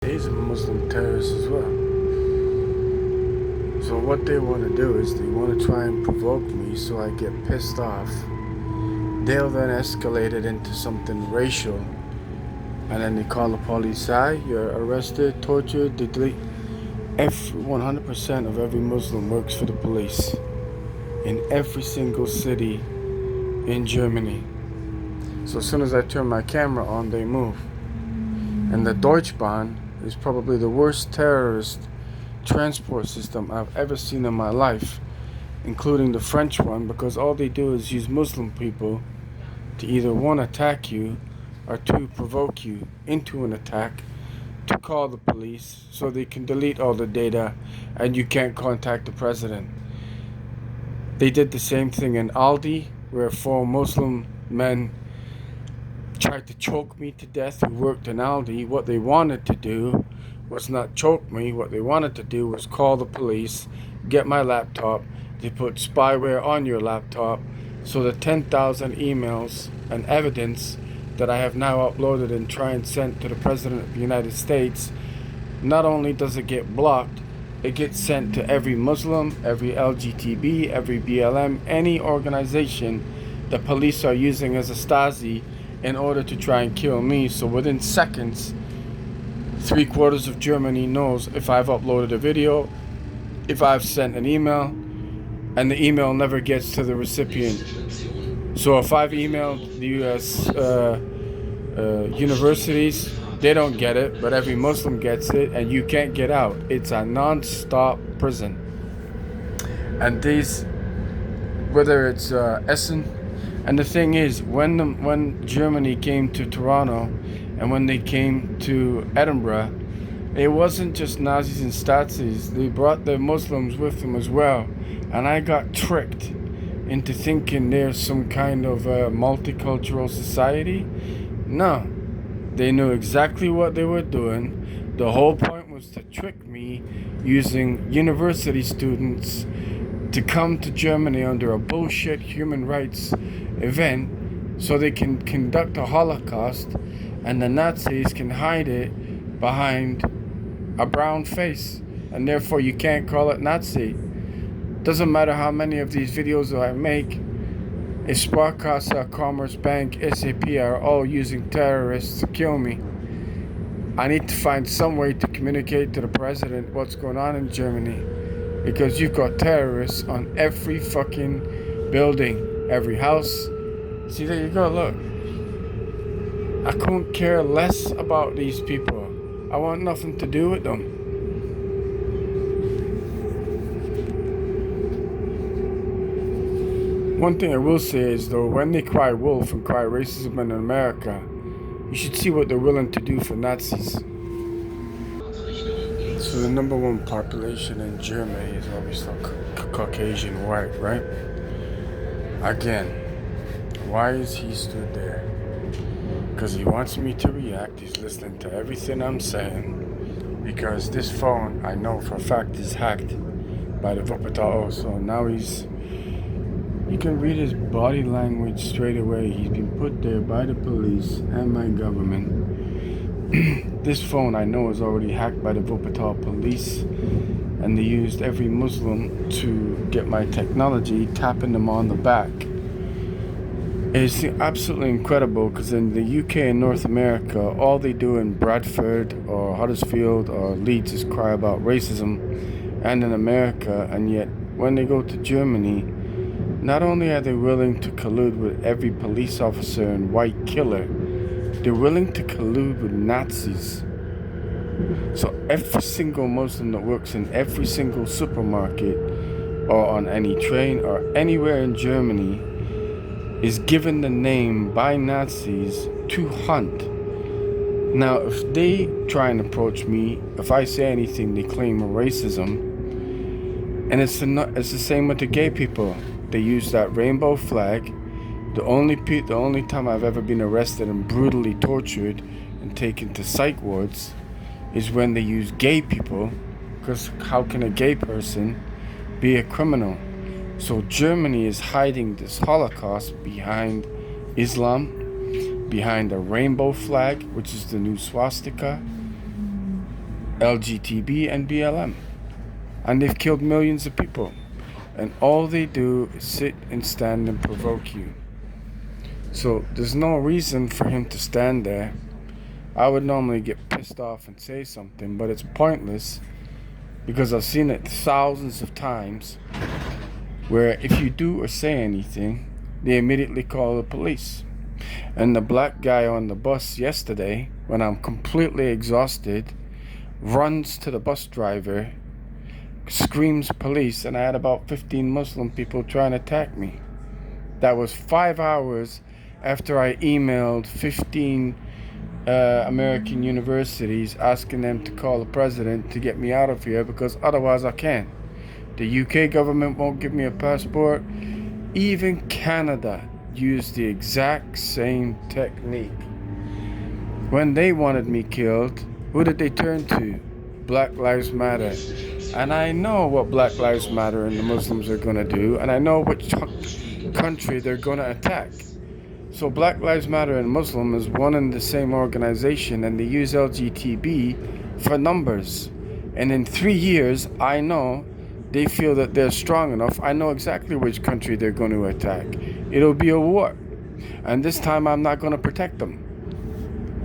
He's a Muslim terrorist as well. So what they want to do is they want to try and provoke me so I get pissed off. They'll then escalate it into something racial. And then they call the police. You're arrested, tortured, they delete. 100% of every Muslim works for the police. In every single city in Germany. So as soon as I turn my camera on, they move. And the Deutschbahn is probably the worst terrorist transport system I've ever seen in my life, including the French one, because all they do is use Muslim people to either one, attack you, or two, provoke you into an attack to call the police so they can delete all the data and you can't contact the president. They did the same thing in Aldi, where 4 Muslim men tried to choke me to death who worked in Aldi. What they wanted to do was not choke me. What they wanted to do was call the police, get my laptop. They put spyware on your laptop, so the 10,000 emails and evidence that I have now uploaded and try and sent to the President of the United States, not only does it get blocked, it gets sent to every Muslim, every Lgtb, every BLM, any organization the police are using as a STASI in order to try and kill me. So within seconds, 3/4 of Germany knows if I've uploaded a video, if I've sent an email, and the email never gets to the recipient. So if I've emailed the US universities, they don't get it, but every Muslim gets it, and you can't get out. It's a non-stop prison. And these, whether it's Essen, and the thing is, when Germany came to Toronto, and when they came to Edinburgh, it wasn't just Nazis and Stazis. They brought the Muslims with them as well. And I got tricked into thinking there's some kind of multicultural society. No, they knew exactly what they were doing. The whole point was to trick me using university students to come to Germany under a bullshit human rights event so they can conduct a Holocaust and the Nazis can hide it behind a brown face, and therefore you can't call it Nazi. Doesn't matter how many of these videos I make, if Sparkasse, Commerzbank, SAP are all using terrorists to kill me. I need to find some way to communicate to the president what's going on in Germany, because you've got terrorists on every fucking building, every house. See, there you go, look. I couldn't care less about these people. I want nothing to do with them. One thing I will say is, though, when they cry wolf and cry racism in America, you should see what they're willing to do for Nazis. So the number one population in Germany is obviously Caucasian white, right? Again, why is he stood there? Because he wants me to react. He's listening to everything I'm saying. Because this phone, I know for a fact, is hacked by the Wuppertal. So now you can read his body language straight away. He's been put there by the police and my government. This phone, I know, is already hacked by the Wuppertal police. And they used every Muslim to get my technology, tapping them on the back. It's absolutely incredible, because in the UK and North America, all they do in Bradford or Huddersfield or Leeds is cry about racism, and in America, and yet when they go to Germany, not only are they willing to collude with every police officer and white killer, they're willing to collude with Nazis. So every single Muslim that works in every single supermarket or on any train or anywhere in Germany is given the name by Nazis to hunt. Now, if they try and approach me, if I say anything, they claim racism. And it's the same with the gay people. They use that rainbow flag. The only time I've ever been arrested and brutally tortured and taken to psych wards is when they use gay people, because how can a gay person be a criminal? So Germany is hiding this Holocaust behind Islam, behind a rainbow flag, which is the new swastika, Lgtb and BLM. And they've killed millions of people. And all they do is sit and stand and provoke you. So there's no reason for him to stand there. I would normally get pissed off and say something, but it's pointless because I've seen it thousands of times where if you do or say anything, they immediately call the police. And the black guy on the bus yesterday, when I'm completely exhausted, runs to the bus driver, screams police, and I had about 15 Muslim people trying to attack me. That was 5 hours after I emailed 15 American universities asking them to call the president to get me out of here, because otherwise I can't. The UK government won't give me a passport. Even Canada used the exact same technique. When they wanted me killed, who did they turn to? Black Lives Matter. And I know what Black Lives Matter and the Muslims are going to do, and I know which country they're going to attack. So Black Lives Matter and Muslim is one and the same organization, and they use LGTB for numbers. And in 3 years, I know they feel that they're strong enough. I know exactly which country they're going to attack. It'll be a war. And this time I'm not going to protect them.